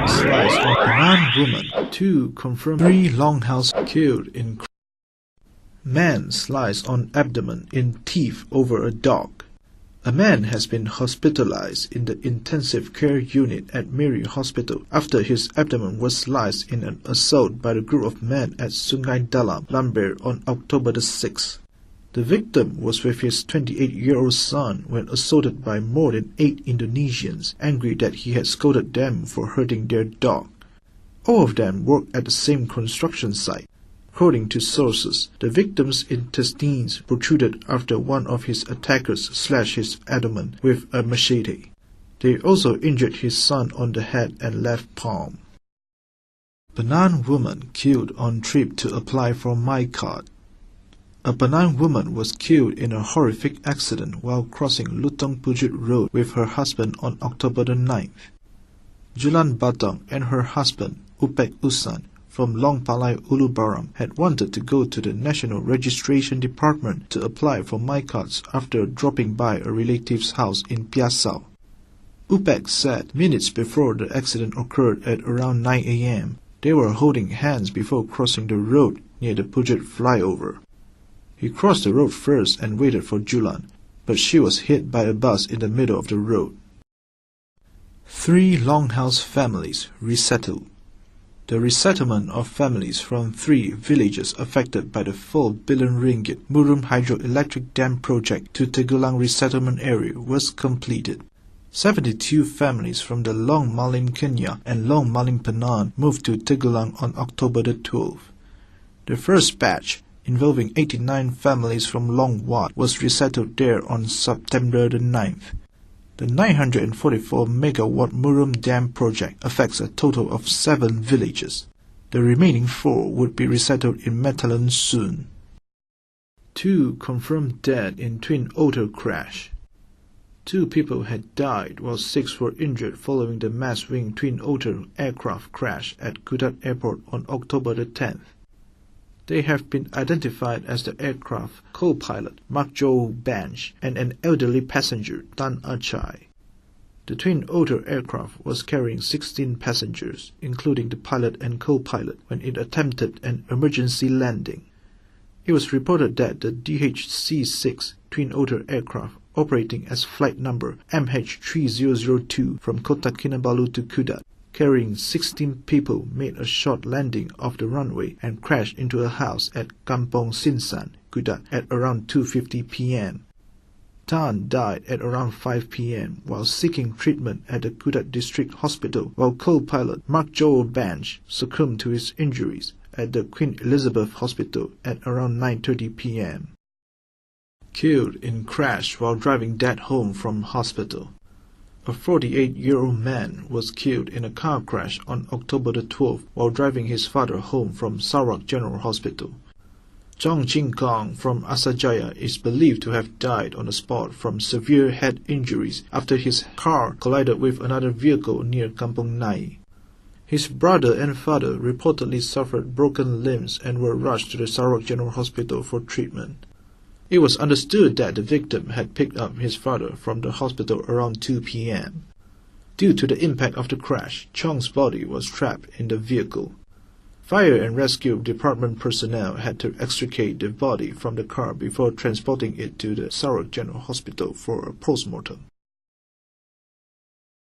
slice on Penang woman. 2 confirmed 3 longhouse killed in man slice on abdomen in teeth over a dog. A man has been hospitalized in the intensive care unit at Miri Hospital after his abdomen was sliced in an assault by a group of men at Sungai Dalam, Lambir on October the 6th. The victim was with his 28-year-old son when assaulted by more than 8 Indonesians, angry that he had scolded them for hurting their dog. All of them worked at the same construction site. According to sources, the victim's intestines protruded after one of his attackers slashed his abdomen with a machete. They also injured his son on the head and left palm. Penang woman killed on trip to apply for my card. A Penang woman was killed in a horrific accident while crossing Lutong Pujut Road with her husband on October the 9th. Julan Batong and her husband, Upek Usan, from Long Palai Ulu Baram, had wanted to go to the National Registration Department to apply for my cards after dropping by a relative's house in Piassau. Upek said minutes before the accident occurred at around 9 a.m., they were holding hands before crossing the road near the Pujut flyover. He crossed the road first and waited for Julan, but she was hit by a bus in the middle of the road. 3 longhouse families resettled. The resettlement of families from 3 villages affected by the 4 billion ringgit Murum hydroelectric dam project to Tegulang resettlement area was completed. 72 families from the Long Malim Kenya and Long Malim Penang moved to Tegulang on October the 12th. The first batch, involving 89 families from Long Wat, was resettled there on September the 9th. The 944 megawatt Murum Dam project affects a total of 7 villages. The remaining 4 would be resettled in Metalan soon. 2 confirmed dead in Twin Otter crash. 2 people had died while 6 were injured following the mass-wing Twin Otter aircraft crash at Kudat Airport on October the 10th. They have been identified as the aircraft co-pilot Mak Jo Banj and an elderly passenger Tan Achai. The Twin Otter aircraft was carrying 16 passengers, including the pilot and co-pilot, when it attempted an emergency landing. It was reported that the DHC-6 Twin Otter aircraft, operating as flight number MH3002 from Kota Kinabalu to Kudat, carrying 16 people, made a short landing off the runway and crashed into a house at Kampong Sinsan, Kudat, at around 2:50 p.m. Tan died at around 5 p.m. while seeking treatment at the Kudat District Hospital, while co-pilot Mak Jo Banj succumbed to his injuries at the Queen Elizabeth Hospital at around 9:30 p.m. Killed in crash while driving dad home from hospital. A 48-year-old man was killed in a car crash on October the 12th while driving his father home from Sarawak General Hospital. Chong Ching Kong from Asajaya is believed to have died on the spot from severe head injuries after his car collided with another vehicle near Kampung Nai. His brother and father reportedly suffered broken limbs and were rushed to the Sarawak General Hospital for treatment. It was understood that the victim had picked up his father from the hospital around 2 p.m. Due to the impact of the crash, Chong's body was trapped in the vehicle. Fire and rescue department personnel had to extricate the body from the car before transporting it to the Sarawak General Hospital for a postmortem.